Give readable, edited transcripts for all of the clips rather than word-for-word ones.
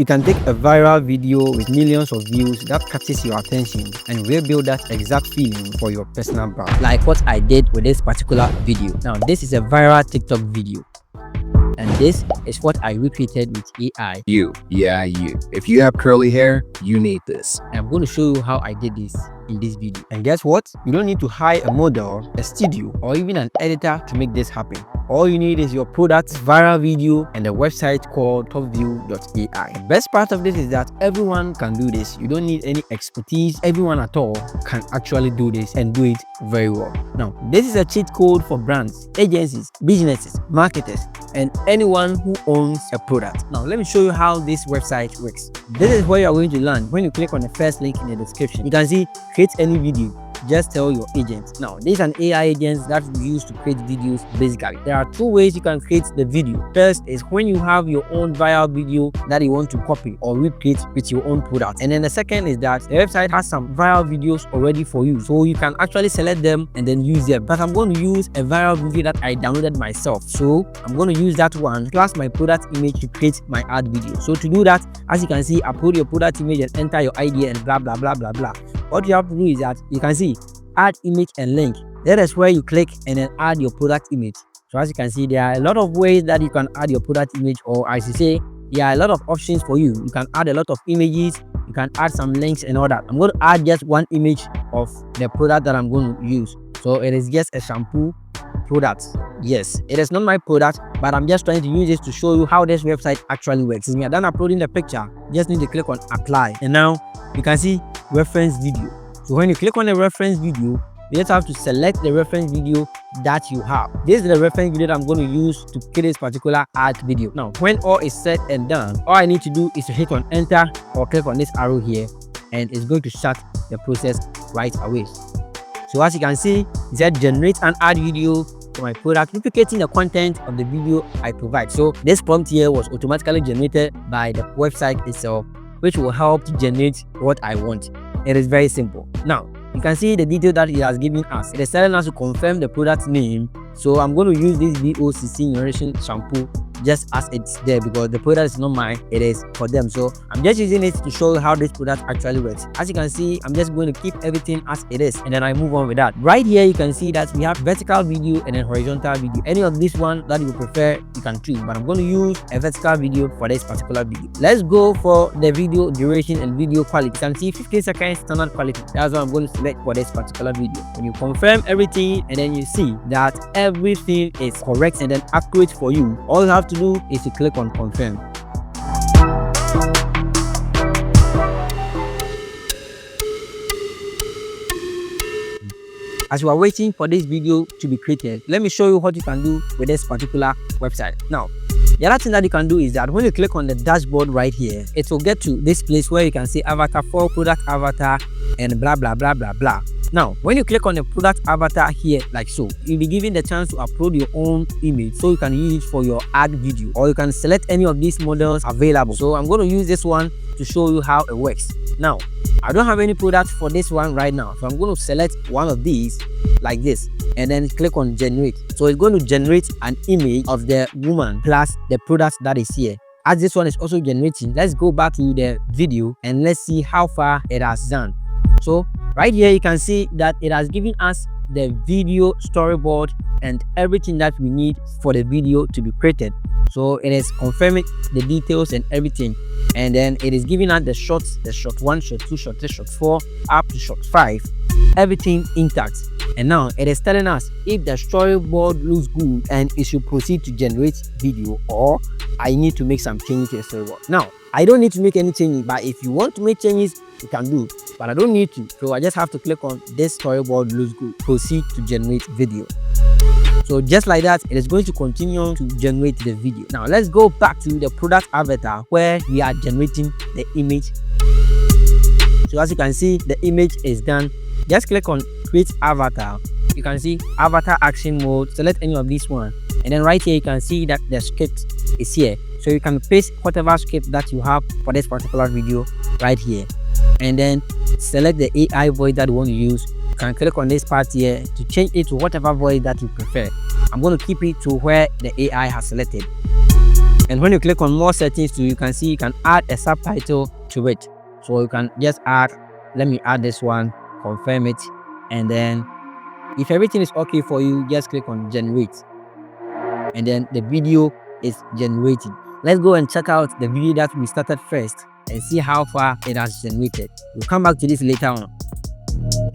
You can take a viral video with millions of views that catches your attention and rebuild that exact feeling for your personal brand, like what I did with this particular video. Now, this is a viral TikTok video, and this is what I recreated with AI. You. If you have curly hair, you need this. I'm going to show you how I did this in this video. And guess what? You don't need to hire a model, a studio, or even an editor to make this happen. All you need is your product's viral video and a website called Topview.ai. The best part of this is that everyone can do this. You don't need any expertise. Everyone at all can actually do this and do it very well. Now, this is a cheat code for brands, agencies, businesses, marketers, and anyone who owns a product. Now, let me show you how this website works. This is where you are going to learn. When you click on the first link in the description, you can see create any video. Just tell your agent. Now, this is an AI agent that we use to create videos. Basically, there are two ways you can create the video. First is when you have your own viral video that you want to copy or recreate with your own product. And then the second is that the website has some viral videos already for you, so you can actually select them and then use them. But I'm going to use a viral video that I downloaded myself, so I'm going to use that one plus my product image to create my ad video. So to do that, as you can see, upload your product image and enter your idea and blah blah blah blah blah. What you have to do is that you can see add image and link. That is where you click and then add your product image. So as you can see, there are a lot of ways that you can add your product image, or as you say, there are a lot of options for you. You can add a lot of images, you can add some links and all that. I'm going to add just one image of the product that I'm going to use. So it is just a shampoo product. Yes, it is not my product, but I'm just trying to use this to show you how this website actually works. When you're done uploading the picture, you just need to click on apply, and now you can see reference video. So when you click on the reference video, you just have to select the reference video that you have. This is the reference video that I'm going to use to create this particular ad video. Now, when all is said and done, all I need to do is to hit on enter or click on this arrow here, and it's going to start the process right away. So as you can see, it said generate an ad video for my product, duplicating the content of the video I provide. So this prompt here was automatically generated by the website itself, which will help to generate what I want. It is very simple. Now, you can see the detail that it has given us. It is telling us to confirm the product name. So I'm going to use this VOCC Nourishing Shampoo just as it's there, because the product is not mine, it is for them. So I'm just using it to show you how this product actually works. As you can see, I'm just going to keep everything as it is, and then I move on with that. Right here you can see that we have vertical video and then horizontal video. Any of this one that you prefer, you can choose, but I'm going to use a vertical video for this particular video. Let's go for the video duration and video quality. You can see 15 seconds standard quality. That's what I'm going to select for this particular video. When you confirm everything and then you see that everything is correct and then accurate for you, all you have to do is to click on confirm. As you are waiting for this video to be created, let me show you what you can do with this particular website. Now, the other thing that you can do is that when you click on the dashboard right here, it will get to this place where you can see avatar for product avatar and blah blah blah blah blah. Now, when you click on the product avatar here, like so, you'll be given the chance to upload your own image, so you can use it for your ad video, or you can select any of these models available. So I'm going to use this one to show you how it works. Now, I don't have any product for this one right now, so I'm going to select one of these like this and then click on generate. So it's going to generate an image of the woman plus the product that is here. As this one is also generating, let's go back to the video and let's see how far it has done. So right here you can see that it has given us the video storyboard and everything that we need for the video to be created. So it is confirming the details and everything, and then it is giving us the shots, the shot 1, shot 2, shot 3, shot 4 up to shot 5, everything intact. And now it is telling us if the storyboard looks good and it should proceed to generate video, or I need to make some changes to the storyboard. Now, I don't need to make any changes, but if you want to make changes, you can do, but I don't need to. So I just have to click on this storyboard looks good, proceed to generate video. So just like that, it is going to continue to generate the video. Now let's go back to the product avatar where we are generating the image. So as you can see, the image is done. Just click on create avatar. You can see avatar action mode, select any of these one, and then right here you can see that the script is here. So you can paste whatever script that you have for this particular video right here, and then select the AI voice that you want to use. You can click on this part here to change it to whatever voice that you prefer. I'm going to keep it to where the AI has selected. And when you click on more settings too, you can see you can add a subtitle to it. So you can just add, let me add this one, confirm it, and then if everything is okay for you, just click on generate, and then the video is generating. Let's go and check out the video that we started first and see how far it has generated. We'll come back to this later on.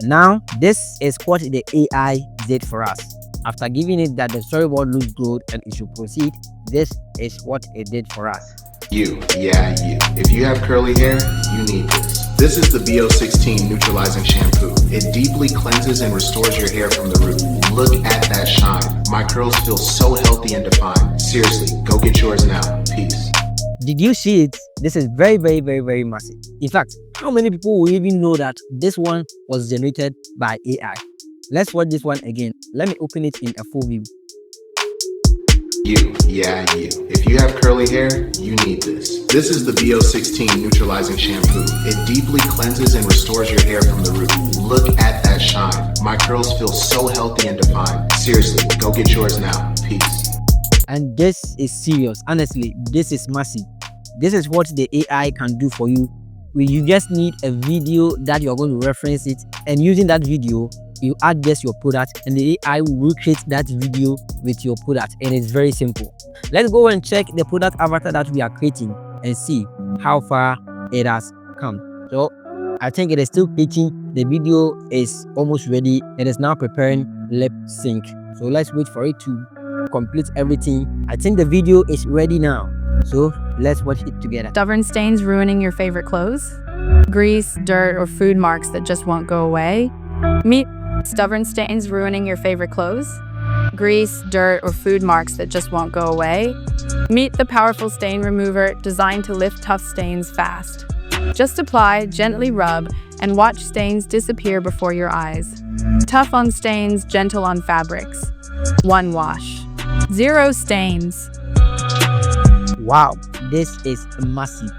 Now, this is what the AI did for us. After giving it that the storyboard looks good and it should proceed, this is what it did for us. You. If you have curly hair, you need this. This is the BO16 Neutralizing Shampoo. It deeply cleanses and restores your hair from the root. Look at that shine. My curls feel so healthy and defined. Seriously, go get yours now. Peace. Did you see it? This is very massive. In fact, how many people will even know that this one was generated by AI? Let's watch this one again. Let me open it in a full view. You. If you have curly hair, you need this. This is the BO16 Neutralizing Shampoo. It deeply cleanses and restores your hair from the root. Look at that shine. My curls feel so healthy and defined. Seriously, go get yours now. Peace. And this is serious. Honestly, this is massive. This is what the AI can do for you. You just need a video that you're going to reference it, and using that video, you add just your product and the AI will recreate that video with your product, and it's very simple. Let's go and check the product avatar that we are creating and see how far it has come. So I think it is still creating. The video is almost ready. It is now preparing lip sync. So let's wait for it to complete everything. I think the video is ready now. So let's watch it together. Stubborn stains ruining your favorite clothes? Grease, dirt, or food marks that just won't go away? Meet stubborn stains ruining your favorite clothes? Grease, dirt, or food marks that just won't go away? Meet the powerful stain remover designed to lift tough stains fast. Just apply, gently rub, and watch stains disappear before your eyes. Tough on stains, gentle on fabrics. One wash. Zero stains. Wow, this is massive.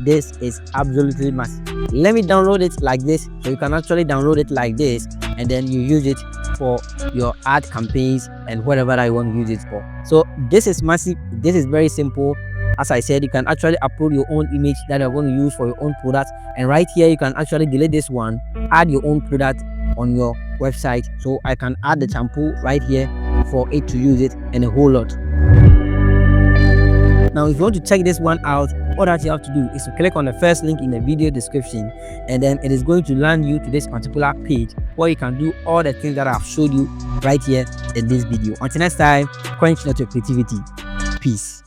This is absolutely massive. Let me download it like this. So you can actually download it like this, and then you use it for your ad campaigns and whatever that you want to use it for. So this is massive. This is very simple. As I said, you can actually upload your own image that you're going to use for your own product, and right here you can actually delete this one, add your own product on your website. So I can add the shampoo right here for it to use it, and a whole lot. Now, if you want to check this one out, all that you have to do is to click on the first link in the video description, and then it is going to land you to this particular page where you can do all the things that I've showed you right here in this video. Until next time, quench not your creativity. Peace.